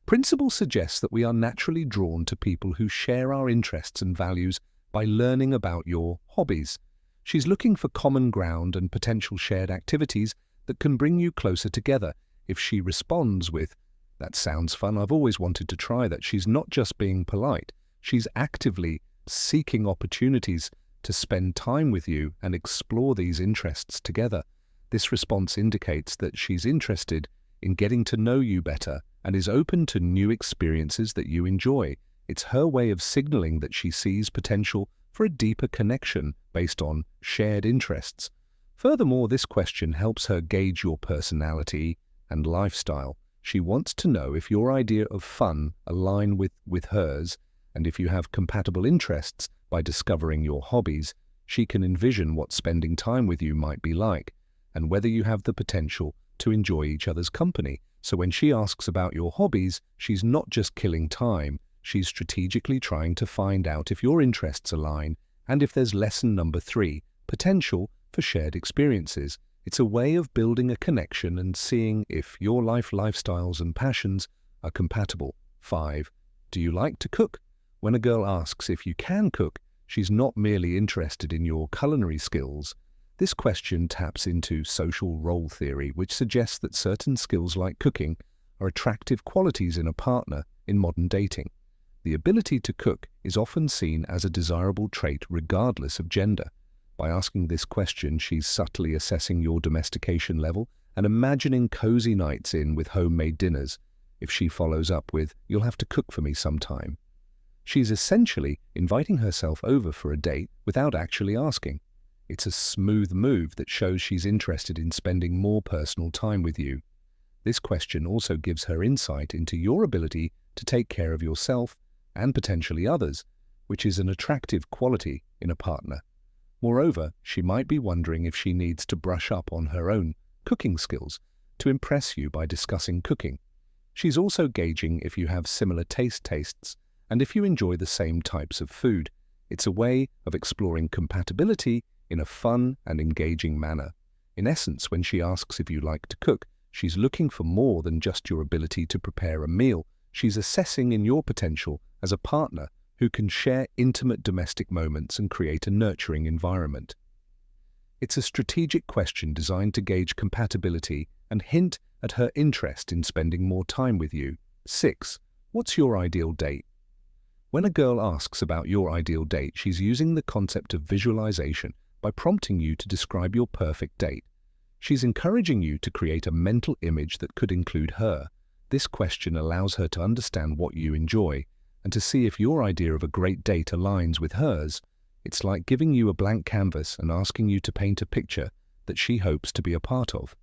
Principle suggests that we are naturally drawn to people who share our interests and values by learning about your hobbies. She's looking for common ground and potential shared activities that can bring you closer together. If she responds with, "That sounds fun, I've always wanted to try that," she's not just being polite, she's actively seeking opportunities to spend time with you and explore these interests together. This response indicates that she's interested in getting to know you better and is open to new experiences that you enjoy. It's her way of signaling that she sees potential for a deeper connection based on shared interests. Furthermore, this question helps her gauge your personality and lifestyle. She wants to know if your idea of fun aligns with hers, and if you have compatible interests. By discovering your hobbies, she can envision what spending time with you might be like, and whether you have the potential to enjoy each other's company. So when she asks about your hobbies, she's not just killing time, she's strategically trying to find out if your interests align, and if there's lesson number 3, potential for shared experiences. It's a way of building a connection and seeing if your lifestyles and passions are compatible. 5. Do you like to cook? When a girl asks if you can cook, she's not merely interested in your culinary skills. This question taps into social role theory, which suggests that certain skills like cooking are attractive qualities in a partner in modern dating. The ability to cook is often seen as a desirable trait regardless of gender. By asking this question, she's subtly assessing your domestication level and imagining cozy nights in with homemade dinners. If she follows up with, "You'll have to cook for me sometime," she's essentially inviting herself over for a date without actually asking. It's a smooth move that shows she's interested in spending more personal time with you. This question also gives her insight into your ability to take care of yourself and potentially others, which is an attractive quality in a partner. Moreover, she might be wondering if she needs to brush up on her own cooking skills to impress you by discussing cooking. She's also gauging if you have similar tastes and if you enjoy the same types of food. It's a way of exploring compatibility in a fun and engaging manner. In essence, when she asks if you like to cook, she's looking for more than just your ability to prepare a meal. She's assessing in your potential as a partner who can share intimate domestic moments and create a nurturing environment. It's a strategic question designed to gauge compatibility and hint at her interest in spending more time with you. 6. What's your ideal date? When a girl asks about your ideal date, she's using the concept of visualization by prompting you to describe your perfect date. She's encouraging you to create a mental image that could include her. This question allows her to understand what you enjoy and to see if your idea of a great date aligns with hers. It's like giving you a blank canvas and asking you to paint a picture that she hopes to be a part of.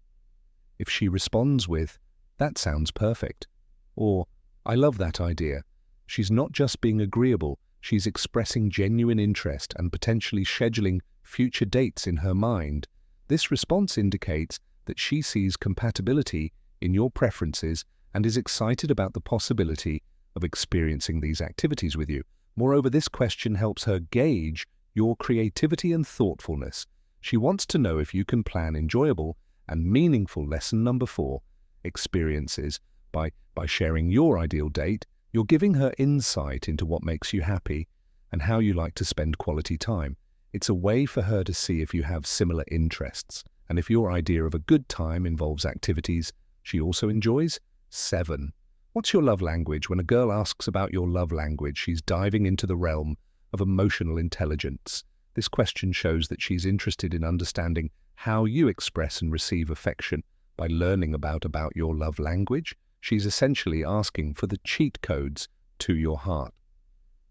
If she responds with, "That sounds perfect," or "I love that idea," she's not just being agreeable, she's expressing genuine interest and potentially scheduling future dates in her mind. This response indicates that she sees compatibility in your preferences and is excited about the possibility of experiencing these activities with you. Moreover, this question helps her gauge your creativity and thoughtfulness. She wants to know if you can plan enjoyable and meaningful lesson number 4, experiences. By sharing your ideal date, you're giving her insight into what makes you happy and how you like to spend quality time. It's a way for her to see if you have similar interests, and if your idea of a good time involves activities she also enjoys. 7. What's your love language? When a girl asks about your love language, she's diving into the realm of emotional intelligence. This question shows that she's interested in understanding how you express and receive affection. By learning about your love language, she's essentially asking for the cheat codes to your heart.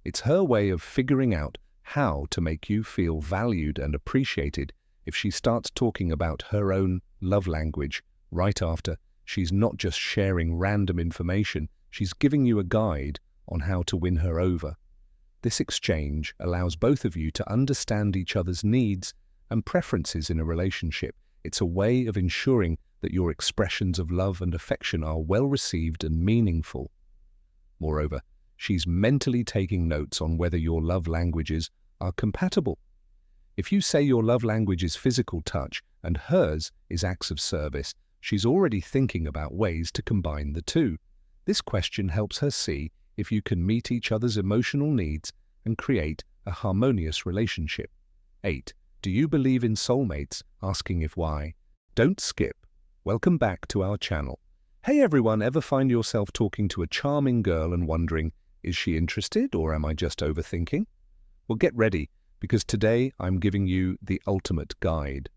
It's her way of figuring out how to make you feel valued and appreciated. If she starts talking about her own love language right after, she's not just sharing random information, she's giving you a guide on how to win her over. This exchange allows both of you to understand each other's needs and preferences in a relationship. It's a way of ensuring that your expressions of love and affection are well received and meaningful. Moreover, she's mentally taking notes on whether your love languages are compatible. If you say your love language is physical touch and hers is acts of service, she's already thinking about ways to combine the two. This question helps her see if you can meet each other's emotional needs and create a harmonious relationship. 8. Do you believe in soulmates? Asking if why. Don't skip. Welcome back to our channel. Hey everyone, ever find yourself talking to a charming girl and wondering, is she interested or am I just overthinking? Well, get ready, because today I'm giving you the ultimate guide.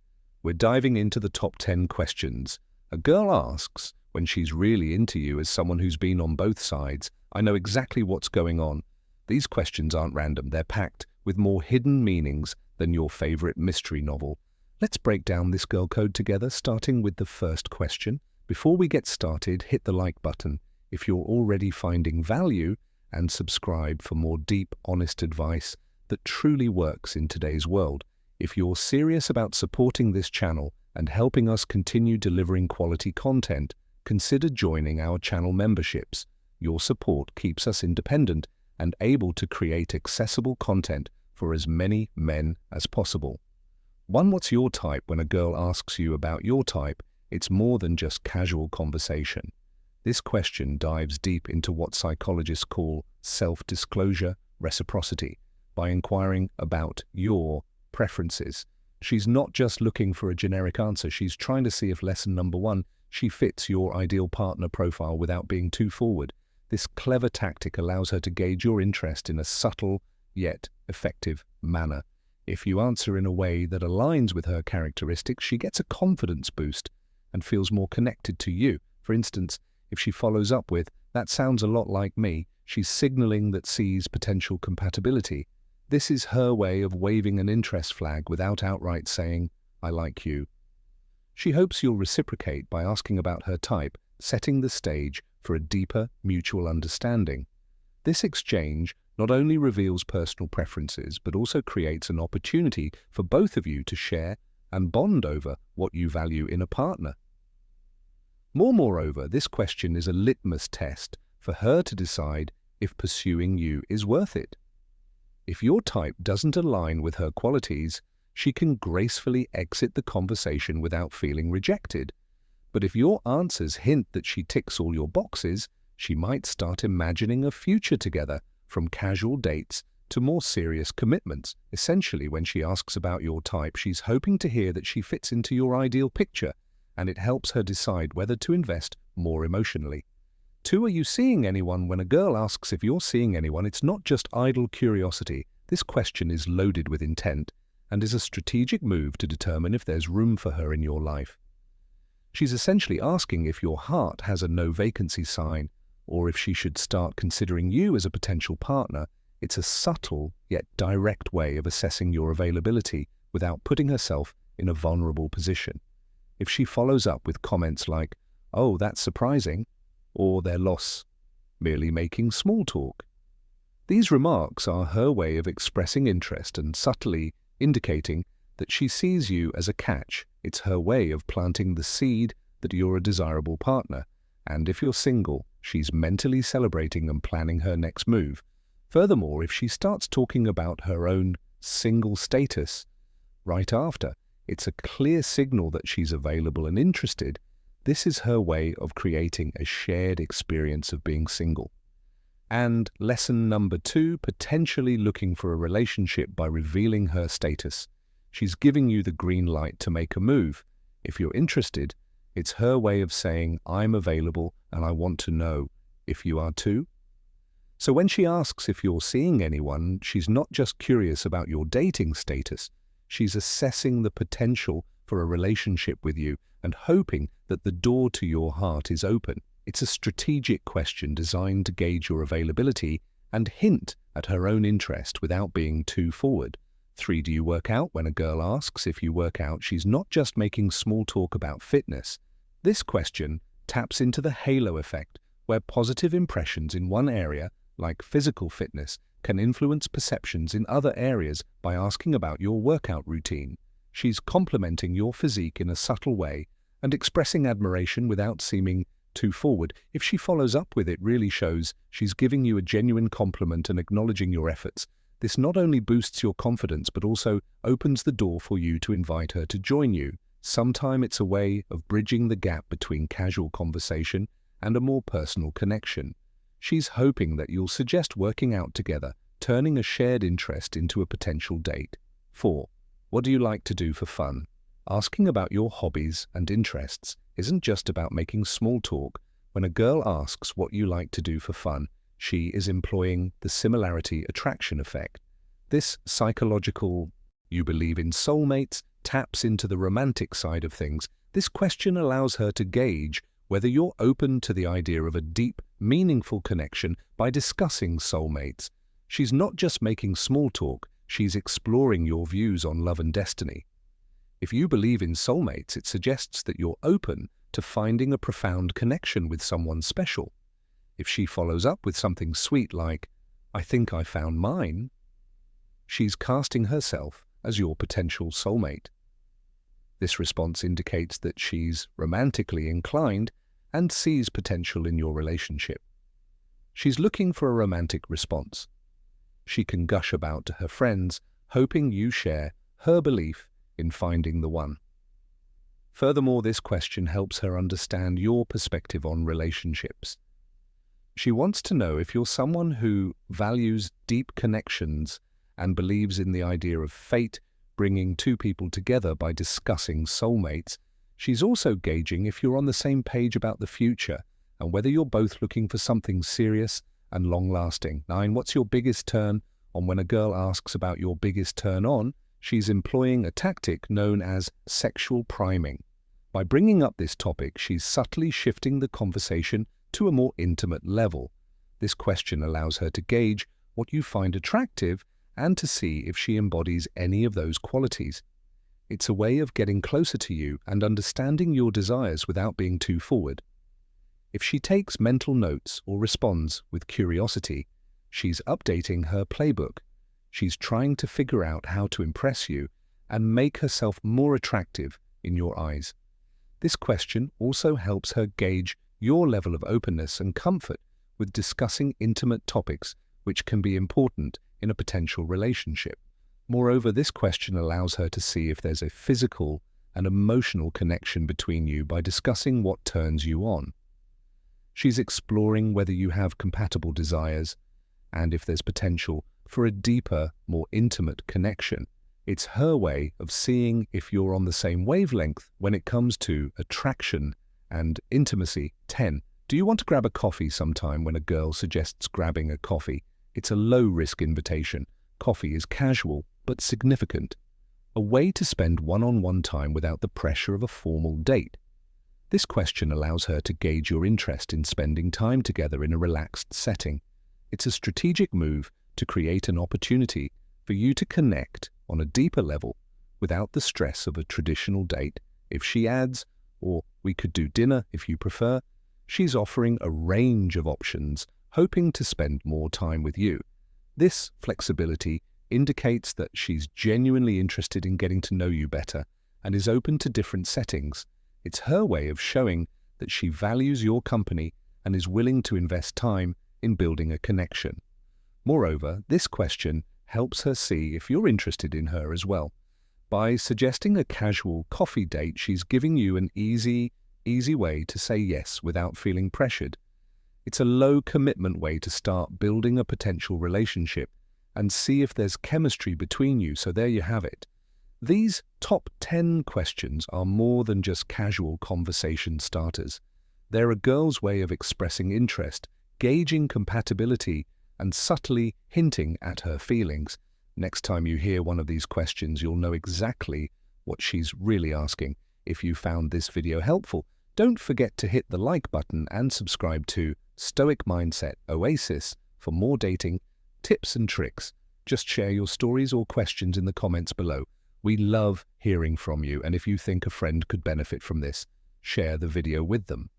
We're diving into the top 10 questions a girl asks when she's really into you as someone who's been on both sides. I know exactly what's going on. These questions aren't random, they're packed with more hidden meanings than your favorite mystery novel. Let's break down this girl code together, starting with the first question. Before we get started, hit the like button if you're already finding value and subscribe for more deep, honest advice that truly works in today's world. If you're serious about supporting this channel and helping us continue delivering quality content, consider joining our channel memberships. Your support keeps us independent and able to create accessible content for as many men as possible. 1. What's your type? When a girl asks you about your type, it's more than just casual conversation. This question dives deep into what psychologists call self-disclosure reciprocity. By inquiring about your preferences, she's not just looking for a generic answer, she's trying to see if lesson number 1, she fits your ideal partner profile without being too forward. This clever tactic allows her to gauge your interest in a subtle yet effective manner. If you answer in a way that aligns with her characteristics, she gets a confidence boost and feels more connected to you. For instance, if she follows up with, "That sounds a lot like me," she's signaling that sees potential compatibility. This is her way of waving an interest flag without outright saying, "I like you." She hopes you'll reciprocate by asking about her type, setting the stage for a deeper mutual understanding. This exchange not only reveals personal preferences, but also creates an opportunity for both of you to share and bond over what you value in a partner. Moreover, this question is a litmus test for her to decide if pursuing you is worth it. If your type doesn't align with her qualities, she can gracefully exit the conversation without feeling rejected. But if your answers hint that she ticks all your boxes, she might start imagining a future together, from casual dates to more serious commitments. Essentially, when she asks about your type, she's hoping to hear that she fits into your ideal picture, and it helps her decide whether to invest more emotionally. 2. Are you seeing anyone? When a girl asks if you're seeing anyone, it's not just idle curiosity. This question is loaded with intent and is a strategic move to determine if there's room for her in your life. She's essentially asking if your heart has a no vacancy sign, or if she should start considering you as a potential partner. It's a subtle yet direct way of assessing your availability without putting herself in a vulnerable position. If she follows up with comments like, "Oh, that's surprising," or "their loss," merely making small talk. These remarks are her way of expressing interest and subtly indicating that she sees you as a catch. It's her way of planting the seed that you're a desirable partner. And if you're single, she's mentally celebrating and planning her next move. Furthermore, if she starts talking about her own single status right after, it's a clear signal that she's available and interested. This is her way of creating a shared experience of being single. And lesson number 2, potentially looking for a relationship by revealing her status. She's giving you the green light to make a move. If you're interested, it's her way of saying, "I'm available and I want to know if you are too." So when she asks if you're seeing anyone, she's not just curious about your dating status. She's assessing the potential for a relationship with you and hoping that the door to your heart is open. It's a strategic question designed to gauge your availability and hint at her own interest without being too forward. 3. Do you work out? When a girl asks if you work out, she's not just making small talk about fitness. This question taps into the halo effect, where positive impressions in one area, like physical fitness, can influence perceptions in other areas by asking about your workout routine. She's complimenting your physique in a subtle way and expressing admiration without seeming too forward. If she follows up with it, really shows she's giving you a genuine compliment and acknowledging your efforts. This not only boosts your confidence, but also opens the door for you to invite her to join you. Sometimes it's a way of bridging the gap between casual conversation and a more personal connection. She's hoping that you'll suggest working out together, turning a shared interest into a potential date. 4. What do you like to do for fun? Asking about your hobbies and interests isn't just about making small talk. When a girl asks what you like to do for fun, she is employing the similarity attraction effect. This psychological, you believe in soulmates, taps into the romantic side of things. This question allows her to gauge whether you're open to the idea of a deep, meaningful connection by discussing soulmates. She's not just making small talk, she's exploring your views on love and destiny. If you believe in soulmates, it suggests that you're open to finding a profound connection with someone special. If she follows up with something sweet like, "I think I found mine," she's casting herself as your potential soulmate. This response indicates that she's romantically inclined and sees potential in your relationship. She's looking for a romantic response. She can gush about to her friends, hoping you share her belief in finding the one. Furthermore, this question helps her understand your perspective on relationships. She wants to know if you're someone who values deep connections and believes in the idea of fate bringing two people together by discussing soulmates. She's also gauging if you're on the same page about the future and whether you're both looking for something serious and long-lasting. 9. What's your biggest turn on? When a girl asks about your biggest turn on, she's employing a tactic known as sexual priming. By bringing up this topic, she's subtly shifting the conversation to a more intimate level. This question allows her to gauge what you find attractive and to see if she embodies any of those qualities. It's a way of getting closer to you and understanding your desires without being too forward. If she takes mental notes or responds with curiosity, she's updating her playbook. She's trying to figure out how to impress you and make herself more attractive in your eyes. This question also helps her gauge your level of openness and comfort with discussing intimate topics, which can be important in a potential relationship. Moreover, this question allows her to see if there's a physical and emotional connection between you by discussing what turns you on. She's exploring whether you have compatible desires and if there's potential for a deeper, more intimate connection. It's her way of seeing if you're on the same wavelength when it comes to attraction and intimacy. 10. Do you want to grab a coffee sometime? When a girl suggests grabbing a coffee, it's a low-risk invitation. Coffee is casual but significant, a way to spend one-on-one time without the pressure of a formal date. This question allows her to gauge your interest in spending time together in a relaxed setting. It's a strategic move to create an opportunity for you to connect on a deeper level without the stress of a traditional date. If she adds, "or we could do dinner if you prefer," she's offering a range of options, hoping to spend more time with you. This flexibility indicates that she's genuinely interested in getting to know you better and is open to different settings. It's her way of showing that she values your company and is willing to invest time in building a connection. Moreover, this question helps her see if you're interested in her as well. By suggesting a casual coffee date, she's giving you an easy way to say yes without feeling pressured. It's a low-commitment way to start building a potential relationship and see if there's chemistry between you. So there you have it. These top 10 questions are more than just casual conversation starters. They're a girl's way of expressing interest, gauging compatibility, and subtly hinting at her feelings. Next time you hear one of these questions, you'll know exactly what she's really asking. If you found this video helpful, don't forget to hit the like button and subscribe to Stoic Mindset Oasis for more dating tips and tricks. Just share your stories or questions in the comments below. We love hearing from you, and if you think a friend could benefit from this, share the video with them.